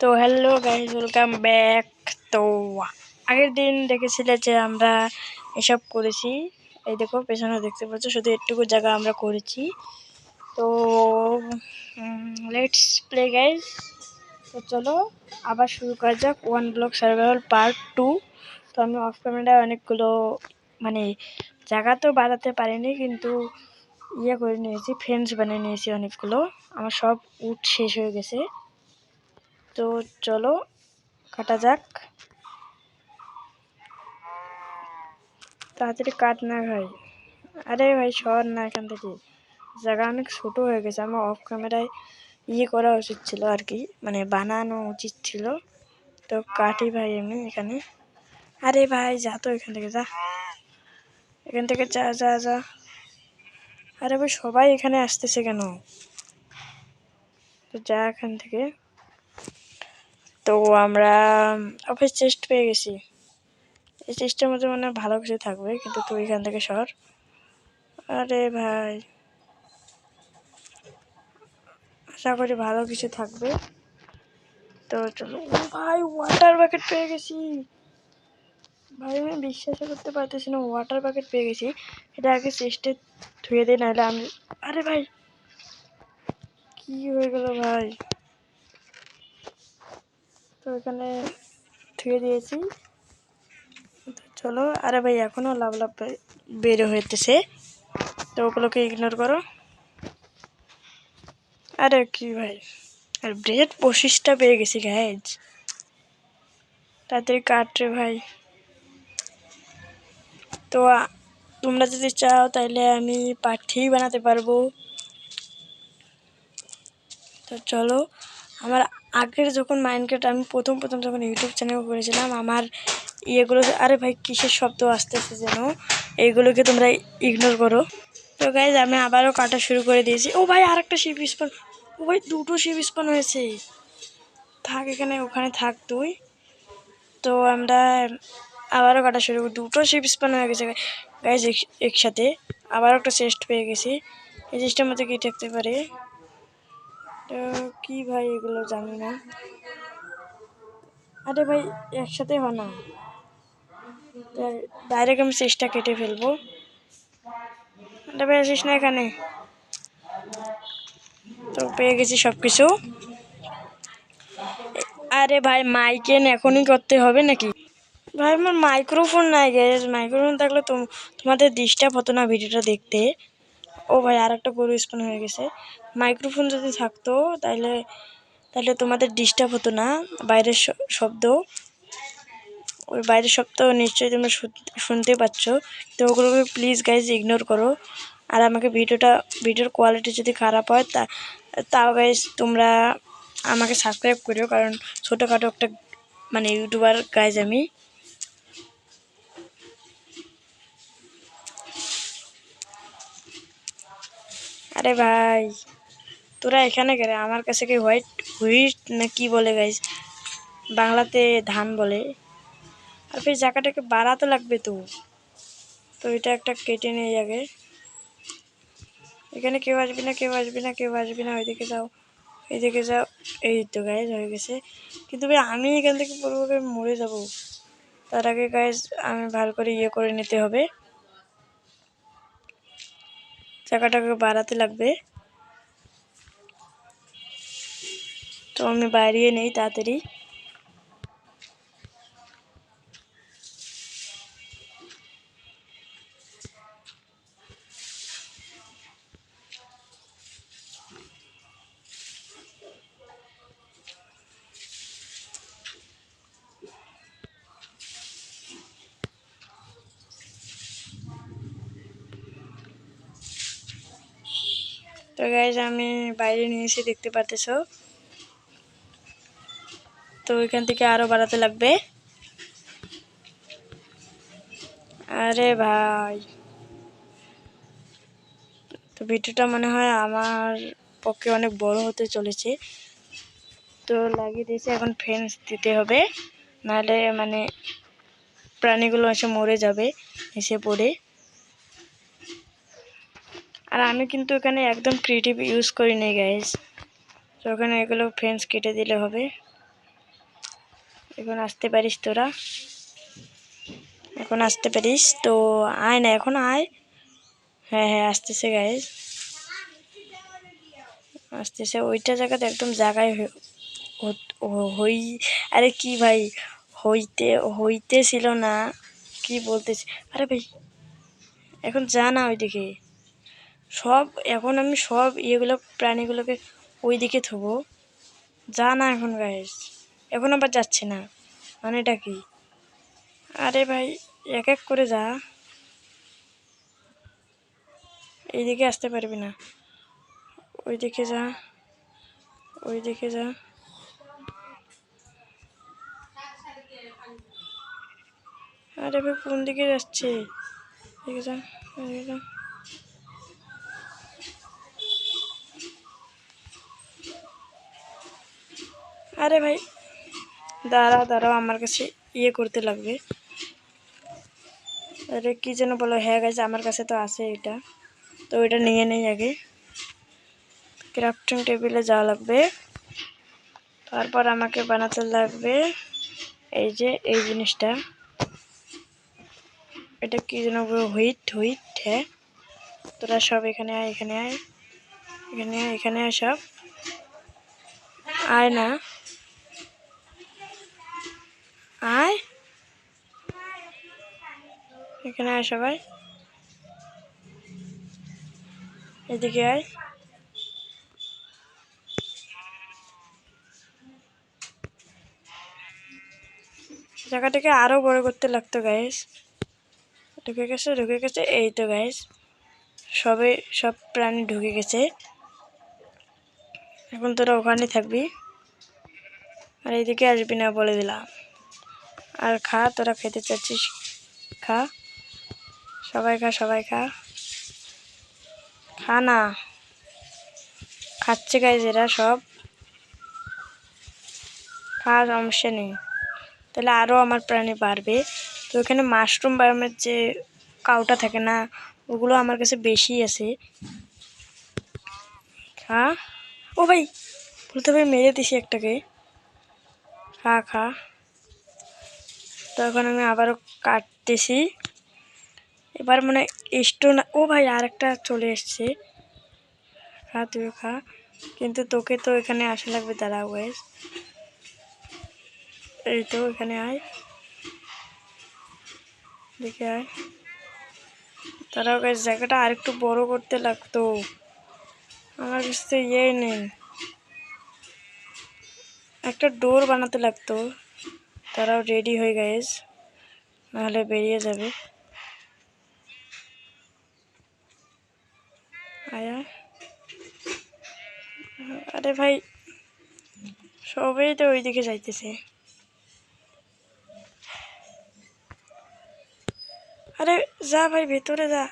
তো hello guys, welcome back. তো আগের দিন দেখেছিলে যে আমরা এসব করেছি। এই দেখো পেছনে দেখতে পাচ্ছ, শুধু একটুকু জায়গা আমরা করেছি। তো লেটস প্লে গাইজ। তো চলো আবার শুরু করা যাক ওয়ান ব্লক সার্ভাইভাল পার্ট 2। তো আমি অফ ক্যামেরায় অনেকগুলো মানে জায়গা তো বাড়াতে পারিনি, কিন্তু ইয়ে করে নিয়েছি, ফেন্স বানিয়ে নিয়েছি অনেকগুলো। আমার সব উড শেষ হয়ে গেছে। তো চলো কাটা যাক। তাড়াতাড়ি কাট না ভাই। আরে ভাই সর না এখান থেকে, জায়গা অনেক ছোট হয়ে গেছে। আমার অফ ক্যামেরায় ইয়ে করা উচিত ছিল আর কি, মানে বানানো উচিত ছিল। তো কাটি ভাই আমি এখানে। আরে ভাই যা তো এখান থেকে, যা এখান থেকে, যা যা যা। আরে ভাই সবাই এখানে আসতেছে কেন? তো যা এখান থেকে। তো আমরা অফিস চেস্ট পেয়ে গেছি। এই চেস্টের মধ্যে মানে ভালো কিছু থাকবে, কিন্তু তুই এখান থেকে সর। আরে ভাই আশা করি ভালো কিছু থাকবে। তো চলো। ভাই ওয়াটার বাকেট পেয়ে গেছি ভাই, আমি বিশ্বাস করতে পারতেছি না, ওয়াটার বাকেট পেয়ে গেছি। এটা আগে চেস্টে ধুয়ে দিই, নাহলে আমি। আরে ভাই কি হয়ে গেল ভাই? তো এখানে ধুয়ে দিয়েছি। চলো। আরে ভাই এখনো লাভ লাভ বের হইতেছে, তো ওগুলোকে ইগনোর করো। আরে কি ভাই, আর ব্রেড 25টা পেয়ে গেছি গাইজ। তাড়াতাড়ি কাট রে ভাই। তো তোমরা যদি চাও তাহলে আমি পার্ট 3 বানাতে পারবো। তো চলো। আমার আগের যখন মাইনক্রাফট আমি প্রথম যখন ইউটিউব চ্যানেল করেছিলাম, আমার ইয়েগুলো। আরে ভাই কিসের শব্দ আসতেছে যেন, এইগুলোকে তোমরা ইগনোর করো। তো গাইজ আমি আবারও কাটা শুরু করে দিয়েছি। ও ভাই আর একটা শিপ স্পন। ও ভাই দুটো শিপ স্পন হয়েছে। থাক এখানে, ওখানে থাক তুই। তো আমরা আবারও কাটা শুরু করি। দুটো শিপ স্পন হয়ে গেছে গাইজ একসাথে। আবারও একটা চেস্ট পেয়ে গেছি। এই চেস্টের মধ্যে কি থাকতে পারে? কি ভাই এগুলো জানি না। আরে ভাই একসাথে হয় না, ডাইরেক্ট আমি চেষ্টা কেটে ফেলবো। আরে ভাই আসিস না এখানে। তো পেয়ে গেছি সবকিছু। আরে ভাই মাইকেন এখনই করতে হবে নাকি? ভাই আমার মাইক্রোফোন নাই গ্যাস, মাইক্রোফোন থাকলে তোমাদের ডিস্টার্ব হতো না ভিডিওটা দেখতে। ও ভাই আর একটা গরু স্পন হয়ে গেছে। মাইক্রোফোন যদি থাকতো তাহলে তাহলে তোমাদের ডিস্টার্ব হতো না বাইরের শব্দ। ওই বাইরের শব্দ নিশ্চয়ই তোমরা শুনতে পাচ্ছ। তো ওগুলোকে প্লিজ গাইজ ইগনোর করো। আর আমাকে ভিডিওর কোয়ালিটি যদি খারাপ হয় তাও গাইজ তোমরা আমাকে সাবস্ক্রাইব করো, কারণ ছোটোখাটো একটা মানে ইউটিউবার গাইজ আমি। আরে ভাই তোরা এখানে গেলে, আমার কাছে কি হুইট না কি বলে গাইজ, বাংলাতে ধান বলে। আর ফের জায়গাটাকে বাড়াতে লাগবে। তো এটা একটা কেটে নিয়ে যাবে। এখানে কেউ আসবি না, কেউ আসবি না, কেউ আসবি না। ওইদিকে যাও, এইদিকে যাও। এই তো গাইজ হয়ে গেছে, কিন্তু ভাই আমি এখান থেকে পুরোভাবে মরে যাব। তার আগে গাইজ আমি ভালো করে ইয়ে করে নিতে হবে, জায়গাটাকে বাড়াতে লাগবে। তো আমি বাড়িয়ে নেই তাড়াতাড়ি। তো গাইজ আমি বাইরে নিয়ে এসে দেখতে পারতেছো। তো এখান থেকে আরো বাড়াতে লাগবে। আরে ভাই তো ভিডিওটা মনে হয় আমার পক্ষে অনেক বড় হতে চলেছে। তো লাগিয়ে দিয়েছি, এখন ফেন্স দিতে হবে, নাহলে মানে প্রাণীগুলো এসে মরে যাবে এসে পড়ে। আর আমি কিন্তু এখানে একদম ক্রিয়েটিভ ইউজ করি নি গাইজ। তো ওখানে এগুলো ফেন্স কেটে দিলে হবে। এখন আসতে পারিস তোরা, এখন আসতে পারিস তো, আয় না এখন আয়। হ্যাঁ হ্যাঁ আসতেছে গাইস, আসতেছে। ওইটা জায়গাতে একদম জায়গায় হই, আরে কি ভাই, হইতেছিল না, কি বলতেছি, আরে ভাই এখন যা না ওইদিকে সব, এখন আমি সব ইয়েগুলো প্রাণীগুলোকে ওইদিকে থবো, যা না এখন গাইস, এখন আবার যাচ্ছে না, মানে এটা কি? আরে ভাই এক এক করে যা, এইদিকে আসতে পারবি না, ওইদিকে যা, ওইদিকে যা। আরে ভাই কোন দিকে যাচ্ছে, এদিকে যা, এদিকে যা। আরে ভাই দাঁড়াও দাঁড়াও, আমার কাছে ইয়ে করতে লাগবে। আরে কি যেন বলো, হ্যাঁ গেছে আমার কাছে তো আছে এটা, তো এটা নিয়ে নেই আগে। ক্রাফটিং টেবিলে যাওয়া লাগবে, তারপর আমাকে বানাতে লাগবে এই যে এই জিনিসটা, এটা কি যেন হুইট হুইট, হ্যাঁ তোরা সব এখানে আয়, এখানে আয়, এখানে আয়, এখানে আয়, সব আয় না, আয় এখানে আয় সবাই, এদিকে আয়। জায়গাটাকে আরো বড় করতে লাগতো গাইস, ঢুকে গেছে, এই তো গাইস সবে সব প্রাণী ঢুকে গেছে। এখন তোরা ওখানে থাকবি, আর এইদিকে আসবি না বলে দিলাম। আর খা, তোরা খেতে চাচ্ছিস খা, সবাই খা, সবাই খা, খা না, খাচ্ছে গাইস এরা সব, খা সমস্যা নেই, তাহলে আরও আমার প্রাণী বাড়বে। তো এখানে মাশরুম বায়োমের যে কাউটা থাকে না, ওগুলো আমার কাছে বেশি আছে। খা, ও ভাই বলতে ভাই মেরে দিছি একটাকে, খা খা। তো এখন আমি আবারও কাটতেছি, এবার মানে স্টোন, ও ভাই আর একটা চলে এসছে, খা তুই খা, কিন্তু তোকে তো এখানে আসা লাগবে, দাঁড়াও গাইস, এই তো এখানে আয়, দেখে আয়, তারাও গাইস জায়গাটা আর একটু বড় করতে লাগতো, আমার কাছে তো ইয়ে নেই, একটা ডোর বানাতে লাগতো। তারাও রেডি হয়ে গাইস, নাহলে বেরিয়ে যাবে। আয়া, আরে ভাই সবাই তো ওইদিকে যাইতেছে, আরে যা ভাই ভেতরে যা,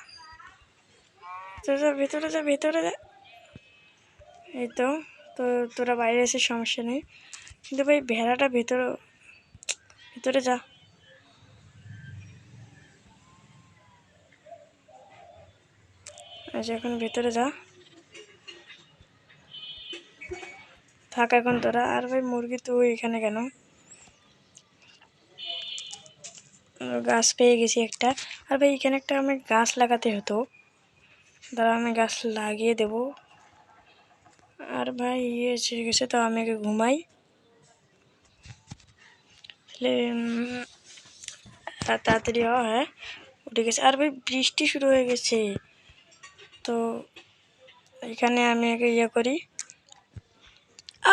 ভেতরে যা, ভেতরে যা, এই তো। তো তোরা বাইরে এসে সমস্যা নেই, কিন্তু ভাই ভেড়াটা ভেতরে, ভেতরে যা, আচ্ছা এখন ভেতরে যা, থাক এখন তোরা। আর ভাই মুরগি তুই এখানে কেন, গাছ পেয়ে গেছি একটা, আর ভাই এখানে একটা আমি গাছ লাগাতে হতো, দাঁড়া আমি গাছ লাগিয়ে দেব। আর ভাই ইয়ে এসে গেছে, তো আমি আগে ঘুমাই, তাহলে তাড়াতাড়ি হওয়া, হ্যাঁ উঠে গেছে। আর ভাই বৃষ্টি শুরু হয়ে গেছে, তো এখানে আমি আগে ইয়ে করি,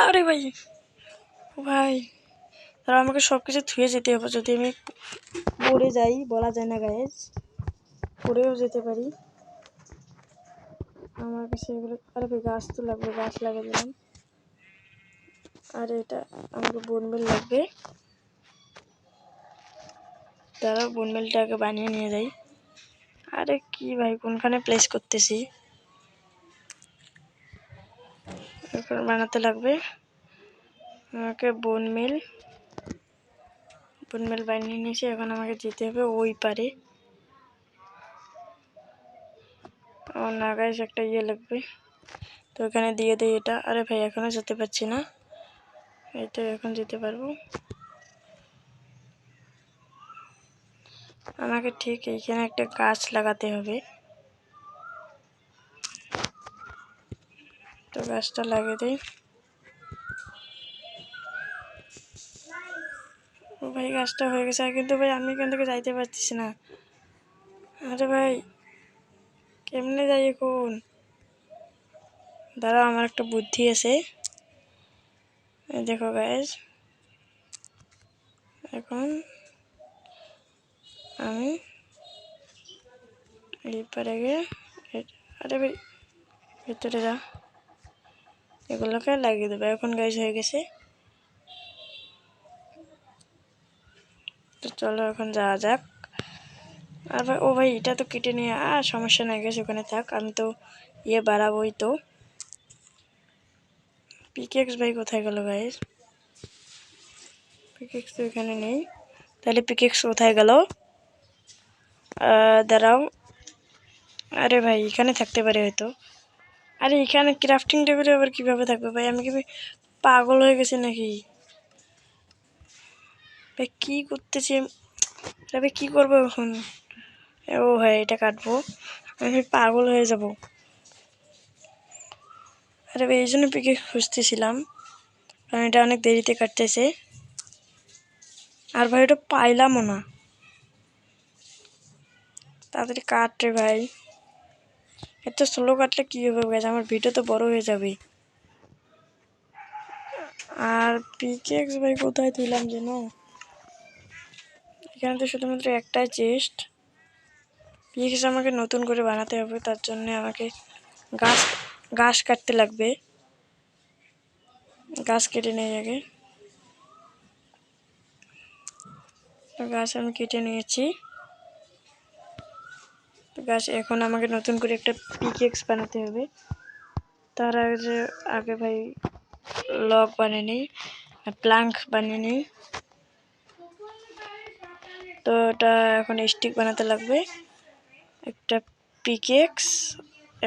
আরে ভাই ভাই তারা আমাকে সব কিছু ধুয়ে যেতে হবে, যদি আমি পড়ে যাই বলা যায় না গাইজ, পড়েও যেতে পারি, আমার কাছে এগুলো, আরে ভাই গাছ তো লাগবে, গাছ লাগিয়ে দিলাম। আর এটা আমাকে বোনবেল লাগবে, তারা বোনবেলটাকে বানিয়ে নিয়ে যাই। আরে কি ভাই কোনখানে প্লেস করতেছি, এখন বানাতে লাগবে আমাকে বোনমেল বানিয়ে নিয়েছি, এখন আমাকে যেতে হবে ওই পারে। আমার নাগাইজ একটা ইয়ে লাগবে, তো এখানে দিয়ে দিই এটা। আরে ভাই এখনও যেতে পারছি না, এই তো এখন যেতে পারবো। আমাকে ঠিক এইখানে একটা গাছ লাগাতে হবে। তো গাছটা লাগিয়ে দিই। ও ভাই গাছটা হয়ে গেছে, কিন্তু ভাই আমি এখান থেকে যাইতে পারতেছি না। আরে ভাই কেমনে যাই এখন? দাঁড়াও, আমার একটা বুদ্ধি আছে। এই দেখো গাইজ, এখন আমি এই পারে গিয়ে, আরে ভাই ভেতরে যা, এগুলোকে লাগিয়ে দেবো। এখন গাইজ হয়ে গেছে। তো চলো এখন যাওয়া যাক। আর ভাই ও ভাই এটা তো কেটে নিয়ে সমস্যা নাই গেছে, ওখানে থাক, আমি তো বাড়াবোই। তো পিকেক্স ভাই কোথায় গেল গাইজ? পিকেক্স তো এখানে নেই, তাহলে পিকেক্স কোথায় গেল? দাঁড়াও, আরে ভাই এখানে থাকতে পারে হয়তো। আরে এখানে ক্রাফটিং টেবিলে আবার কীভাবে থাকবে ভাই? আমি কি পাগল হয়ে গেছি নাকি ভাই? কী করতেছি ভাই? কী করবো এখন? ও ভাই এটা কাটবো, আমি পাগল হয়ে যাব। আরে ভাই এই জন্য পিকে খুঁজতেছিলাম, কারণ এটা অনেক দেরিতে কাটতেছে। আর ভাই ওটা পাইলামও না। তাড়াতাড়ি কাট রে ভাই, এত স্লো কাটলে কী হবে গাইজ? আমার ভিডিও তো বড় হয়ে যাবে। আর পিকেক্স ভাই কোথায় তুইলাম যেন? এখানে তো শুধুমাত্র একটাই চেস্ট। পিকেক্স আমাকে নতুন করে বানাতে হবে, তার জন্য আমাকে গাছ গাছ কাটতে লাগবে। গাছ কেটে নেই আগে। তো গাছ আমি কেটে নিয়েছি। তো গাছ এখন আমাকে নতুন করে একটা পিকেক্স বানাতে হবে। তার আগে ভাই লক বানিয়ে নিই, প্লাঙ্ক বানিয়ে নিই। তো ওটা এখন স্টিক বানাতে লাগবে। একটা পিকেক্স,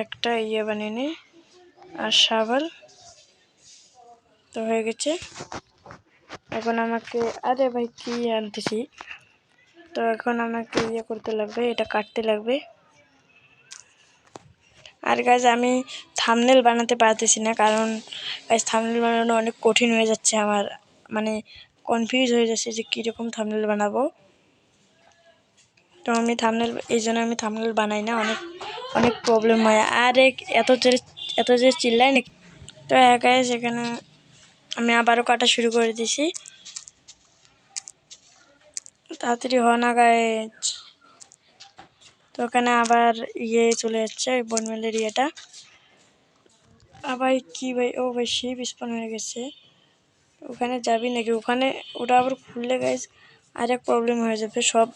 একটা বানিয়ে নিই, আর শাবল। তো হয়ে গেছে। এখন আমাকে, আরে ভাই কি আনতেছি? তো এখন আমাকে করতে লাগবে, এটা কাটতে লাগবে। আর গাইজ আমি থাম্বনেল বানাতে পারতেছি না, কারণ গাইজ থাম্বনেল বানানো অনেক কঠিন হয়ে যাচ্ছে আমার, মানে কনফিউজ হয়ে যাচ্ছে যে কীরকম থাম্বনেল বানাবো। তো আমি থাম্বনেল, এই জন্য আমি থাম্বনেল বানাই না, অনেক অনেক প্রবলেম হয়। আর এত যে চিল্লাই নাকি। তো গাইজ এখানে আমি আবারও কাটা শুরু করে দিছি। তাড়াতাড়ি হয় না গাইজ। তো ওখানে আবার চলে যাচ্ছে বনমেলের ইয়েটা। আবার কি ভাই? ও ভাই শিপ স্পন হয়ে গেছে। ওখানে যাবি নাকি? ওখানে ওটা আবার খুললে গাইজ আর এক প্রবলেম হয়ে যাবে, সব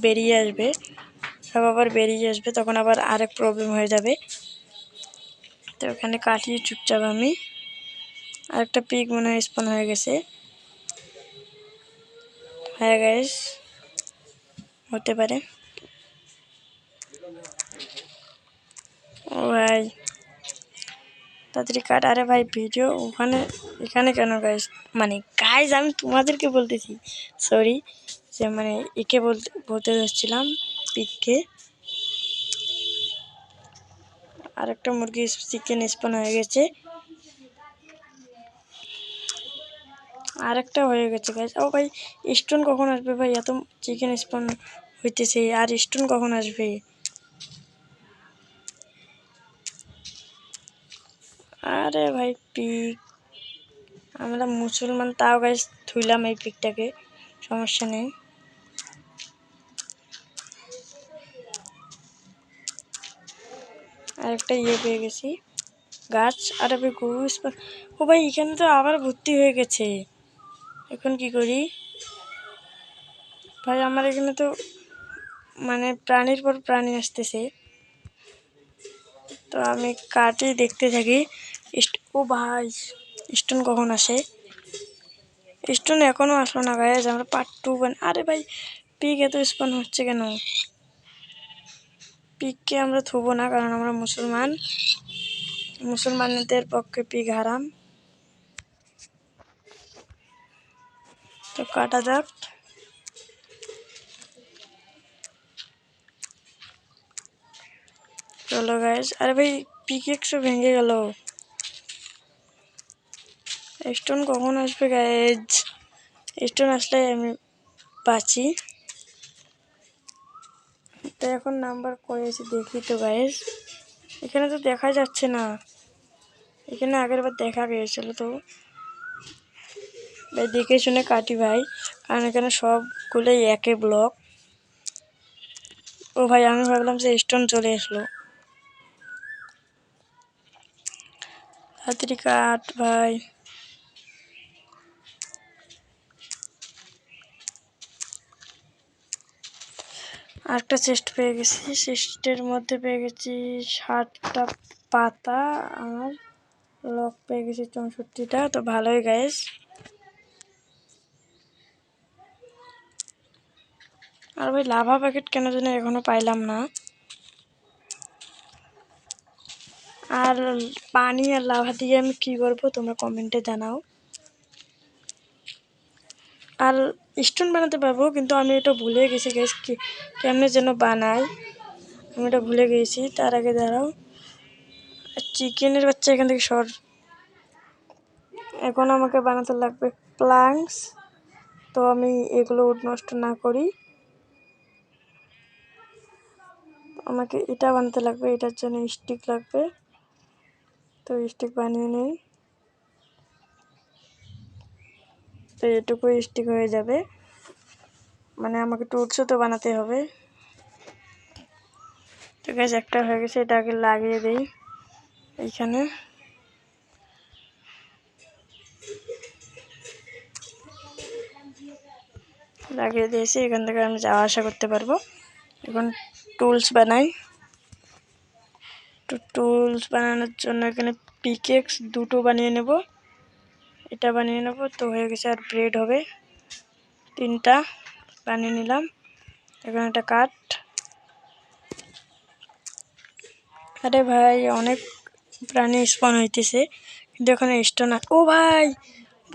বেরিয়ে আসবে, সব আবার বেরিয়ে আসবে, তখন আবার আরেক প্রবলেম হয়ে যাবে। তো ওখানে কাটিয়ে চুপচাপ আমি, আরেকটা পিক মনে হয় স্পন হয়ে গেছে। হ্যাঁ গাইজ, হতে পারে। ও ভাই তাড়াতাড়ি কাট। আরে ভাই ভিডিও এখানে কেন গাইজ? মানে গাইজ আমি তোমাদেরকে বলতেছি, সরি, যে মানে একে বলতে যাচ্ছিলাম পিককে। আর একটা মুরগি চিকেন স্পন হয়ে গেছে, আর একটা হয়ে গেছে গাইজ। ও ভাই স্টোন কখন আসবে ভাই? এত চিকেন স্পন হইতেছে, আর স্টোন কখন আসবে? আরে ভাই পিক, আমরা মুসলমান, তাও গাইজ থুইলাম এই পিকটাকে, সমস্যা নেই। আর একটা পেয়ে গেছি গাছ। আর ভাই গরু স্পন। ও ভাই এখানে তো আবার ভর্তি হয়ে গেছে, এখন কি করি ভাই? আমার এখানে তো মানে প্রাণীর পর প্রাণী আসতেছে। তো আমি কাটি দেখতে থাকি। ও ভাই স্টোন কখন আসে? স্টোন এখনো আসলো না গাইজ, আমরা পার্ট 2 আরে ভাই পিক এত স্পন হচ্ছে কেন? পিককে আমরা থুবো না, কারণ আমরা মুসলমান, মুসলমানদের পক্ষে পিক হারাম। তো কাটা যাক। চলো গাইস। আরে ভাই পিকেক্সও ভেঙে গেল। স্টোন কখন আসবে গাইস? স্টোন আসলে আমি বাঁচি। তো এখন নাম্বার করেছি দেখি তো গাইস। এখানে তো দেখা যাচ্ছে না। এখানে আগের বার দেখা গিয়েছিল তো। ভাই দেখে শুনে কাটি ভাই, কারণ এখানে সবগুলোই একে ব্লক। ও ভাই আমি ভাবলাম যে স্টোন চলে আসলো। তাড়াতাড়ি কাট ভাই। আরেকটা চেস্ট পেয়ে গেছি। চেস্টের মধ্যে পেয়ে গেছি 60টা পাতা আর লক পেয়ে গেছি 64টা। তো ভালোই গাইস। আর ভাই লাভা প্যাকেট কেন যেন এখনো পাইলাম না। আর পানি আর লাভা দিয়ে আমি কি করবো তোমরা কমেন্টে জানাও। আর স্টোন বানাতে পারবো, কিন্তু আমি এটা ভুলে গেছি গাইস, কেমনে যেন বানাই আমি এটা ভুলে গেছি। তার আগে দাঁড়াও, চিকেনের বাচ্চা এখান থেকে সর। এখন আমাকে বানাতে লাগবে প্লাঙ্কস। তো আমি এগুলো নষ্ট না করি, আমাকে এটা বানাতে লাগবে। এটার জন্য স্টিক লাগবে, তো স্টিক বানিয়ে নেই। তো এটুকু স্টিক হয়ে যাবে, মানে আমাকে টুলসও তো বানাতে হবে। তো গাইস একটা হয়ে গেছে, এটা আগে লাগিয়ে দিই এইখানে। লাগিয়ে দিয়েছি, এখান থেকে আমি যাওয়া আসা করতে পারবো। এখন টুলস বানাই। তো টুলস বানানোর জন্য এখানে পিকেক্স দুটো বানিয়ে নেব, এটা বানিয়ে নেব। তো হয়ে গেছে। আর ব্রেড হবে 3টা বানিয়ে নিলাম। এখানে একটা কাঠ। আরে ভাই অনেক প্রাণী স্পন হইতেছে, কিন্তু এখানে স্টোন। ও ভাই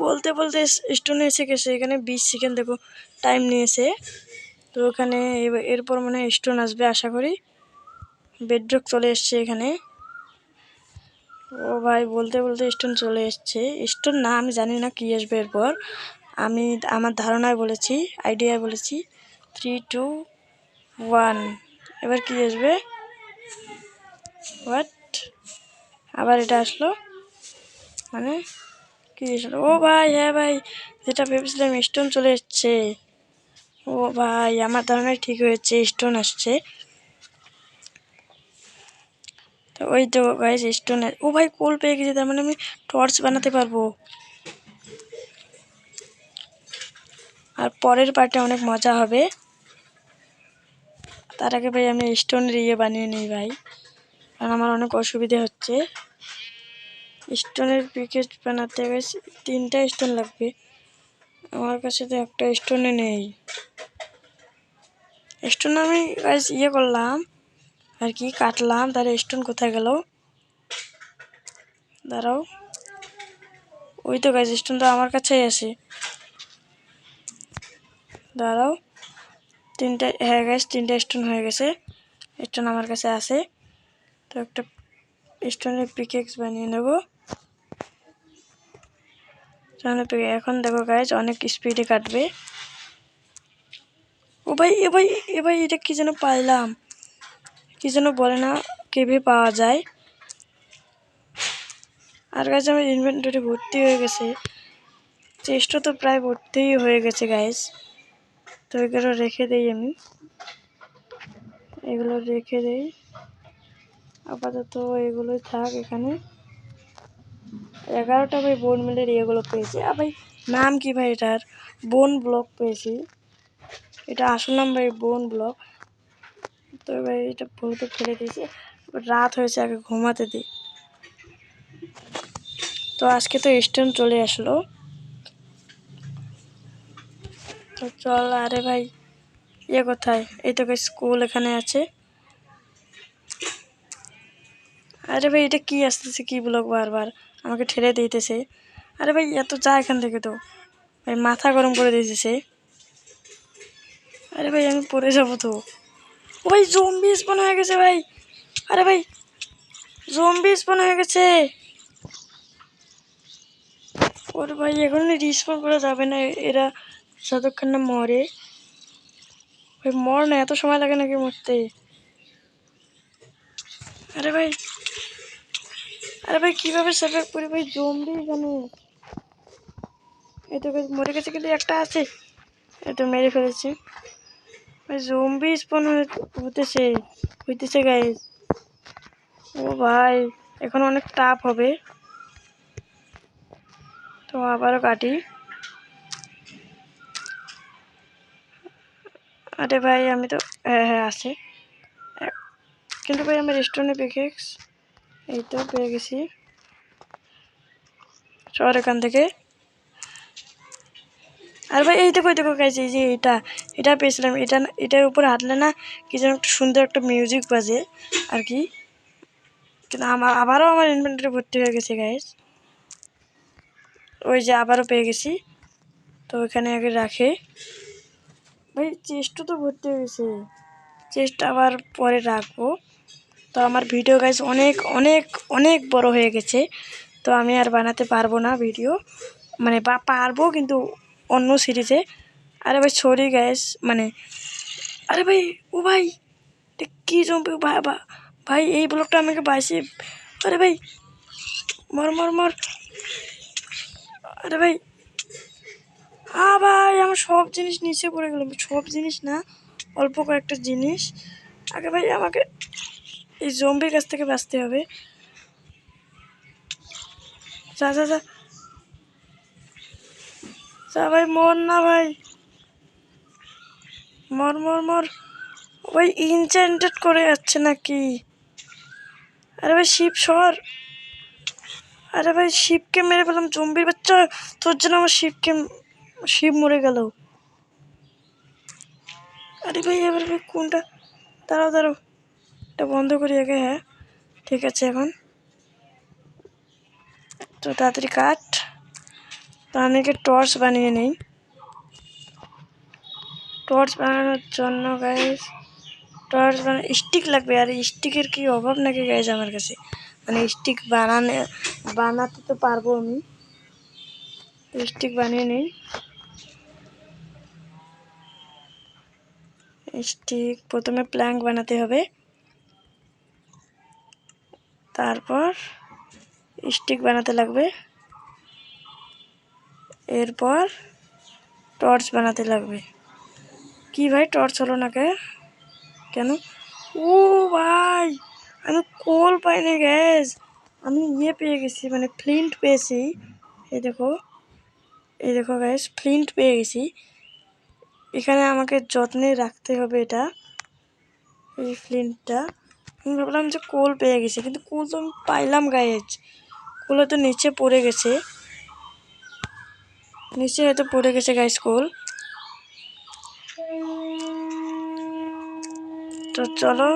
বলতে বলতে স্টোন এসে গেছে। এখানে 20 সেকেন্ড দেখো টাইম নিয়েছে। তো ওখানে এরপর মনে হয় স্টোন আসবে আশা করি। বেডরক চলে এসছে এখানে। ও ভাই বলতে বলতে স্টোন চলে এসছে। স্টোন না, আমি জানি না কি আসবে এরপর। আমি আমার ধারণায় বলেছি, আইডিয়ায় বলেছি। 3, 2, 1। এবার কি আসবে? হোয়াট? আবার এটা আসলো, মানে কি আসলো? ও ভাই হ্যাঁ ভাই, যেটা ভেবেছিলাম স্টোন চলে এসছে। ও ভাই আমার ধারণায় ঠিক হয়েছে, স্টোন আসছে। তো ওই তো গাইস স্টোন। ও ভাই কোল পেয়ে গেছি, তার মানে আমি টর্চ বানাতে পারবো। আর পরের পার্টে অনেক মজা হবে। তার আগে ভাই আমি স্টোনের ইয়ে বানিয়ে নিই ভাই, কারণ আমার অনেক অসুবিধে হচ্ছে। স্টোনের পিকেট বানাতে গাইস 3টা স্টোন লাগবে। আমার কাছে তো একটা স্টোনে নেই। স্টোন আমি গাইস ইয়ে করলাম আর কি, কাটলাম। তার স্টোন কোথায় গেল? দাঁড়াও, ওই তো গাইস স্টোন তো আমার কাছেই আছে। দাঁড়াও, 3টা, হ্যাঁ গাইস 3টা স্টোন হয়ে গেছে। স্টোন আমার কাছে আছে। তো একটা স্টোনের পিকেক্স বানিয়ে নেব। এখন দেখো গাইস অনেক স্পিডে কাটবে। ও ভাই এ ভাই এ ভাই, এটা কি যেন পাইলাম, কি যেন বলে না, কেভে পাওয়া যায়। আর গাইস আমার ইনভেন্টরি ভর্তি হয়ে গেছে। চেস্টও তো প্রায় ভর্তিই হয়ে গেছে গাইস। তো এগুলো রেখে দেই আমি, এগুলো রেখে দেই আপাতত। এগুলোই থাক এখানে। 11টা ভাই বোন মিলের এগুলো পেয়েছি। আর ভাই নাম কি ভাই এটার? বোন ব্লক পেয়েছি। এটা আসল নাম ভাই বোন ব্লক। তো ভাই এটা ভুলতে ফেলে দিয়েছি। রাত হয়েছে, আগে ঘুমাতে দিই। তো আজকে তো স্টোন চলে আসলো। তো চল। আরে ভাই ইয়ে কোথায়? এই তো স্কুল এখানে আছে। আরে ভাই এটা কি আসতেছে, কি ব্লক বারবার আমাকে ঠেলে দিতেছে। আরে ভাই এত যা এখান থেকে, তো ভাই মাথা গরম করে দিতেছে। আরে ভাই আমি পড়ে যাবো তো। ও ভাই জম্বি স্পন হয়ে গেছে ভাই। আরে ভাই জম্বি স্পন হয়ে গেছে। ওরে ভাই এখন রিস্পন করা যাবে না, এরা যতক্ষণ না মরে। ভাই মর না, এত সময় লাগে নাকি মরতে? আরে ভাই, আরে ভাই কিভাবে সার্ভাইভ করি ভাই? জম্বি এখানে। এই তো মরে গেছে, কিন্তু একটা আছে, এই তো মেরে ফেলেছি ভাই। জম্বি স্পন হইতেছে গাইস। ও ভাই এখন অনেক টাফ হবে, তো আবারও কাটি। আরে ভাই আমি তো, হ্যাঁ হ্যাঁ আছে, কিন্তু ভাই আমার রেস্টুরেন্টে পিকেক্স, এই তো পেয়ে গেছি। সর এখান থেকে। আর ভাই এই দেখো গাইস, এই যে এটা পেয়েছিলাম। এটার উপর হাঁটলে না কি যেন একটা সুন্দর একটা মিউজিক বাজে আর কি। কিন্তু আবারও আমার ইনভেন্টরি ভর্তি হয়ে গেছে গাইস। ওই যে আবারও পেয়ে গেছি, তো ওইখানে আগে রাখে। ভাই চেস্টও তো ভর্তি হয়ে গেছে, চেস্ট আবার পরে রাখবো। তো আমার ভিডিও গাইস অনেক অনেক অনেক বড় হয়ে গেছে, তো আমি আর বানাতে পারবো না ভিডিও, মানে পারবো কিন্তু অন্য সিরিজে। আরে ভাই সরি গাইস, মানে আরে ভাই, ও ভাই কি জম্পি ভাই এই ব্লকটা আমাকে বাইসে। আরে ভাই মর মর মর। আরে ভাই, ভাই আমার সব জিনিস নিচে পড়ে গেল। সব জিনিস না, অল্প কয়েকটা জিনিস। আগে ভাই আমাকে এই জম্বির কাছ থেকে বাঁচতে হবে। যা যা যা যা ভাই, মর না ভাই, মর মর মর। ওই ইনচেন্টেড করে যাচ্ছে নাকি? আরে ভাই শিব সর। আরে ভাই শিবকে মেরে ফেলাম, জম্বির বাচ্চা, তোর জন্য আমার শিব মরে গেল। আরে ভাই এবার ভাই কোনটা? দাঁড়াও, এটা বন্ধ করি আগে। হ্যাঁ ঠিক আছে, এখন তো তাড়াতাড়ি কাট। তো আমি টর্চ বানিয়ে নিই। টর্চ বানানোর জন্য গাইস, টর্চ স্টিক লাগবে, আর স্টিকের কি অভাব নাকি গাইস আমার কাছে? মানে স্টিক বানাতে তো পারবো আমি, স্টিক বানিয়ে নিই। স্টিক প্রথমে প্ল্যাঙ্ক বানাতে হবে, তারপর স্টিক বানাতে লাগবে, এরপর টর্চ বানাতে লাগবে। কি ভাই টর্চ হলো না কেন? ও ভাই আমি কোল পাইনি গ্যাস, আমি পেয়ে গেছি, মানে ফ্লিন্ট পেয়েছি। এই দেখো গ্যাস, ফ্লিন্ট পেয়ে গেছি। এখানে আমাকে যত্নে রাখতে হবে এটা, এই ফ্লিন্টটা। আমি ভাবলাম যে কোল পেয়ে গেছি, কিন্তু কোল তো আমি পাইলাম গাইজ, কোল হয়তো নিচে পড়ে গেছে, নিচে হয়তো পড়ে গেছে গাইজ কোল। তো চলো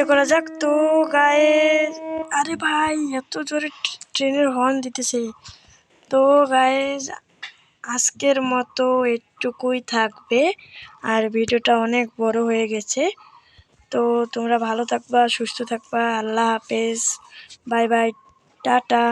করা যাক তো গাইজ। আরে ভাই এত জোরে ট্রেনের হর্ন দিতেছে। তো গাইজ আজকের মতো এটুকুই থাকবে, আর ভিডিওটা অনেক বড় হয়ে গেছে। তো তোমরা ভালো থাকবা, সুস্থ থাকবা, আল্লাহ হাফেজ, বাই বাই, টাটা।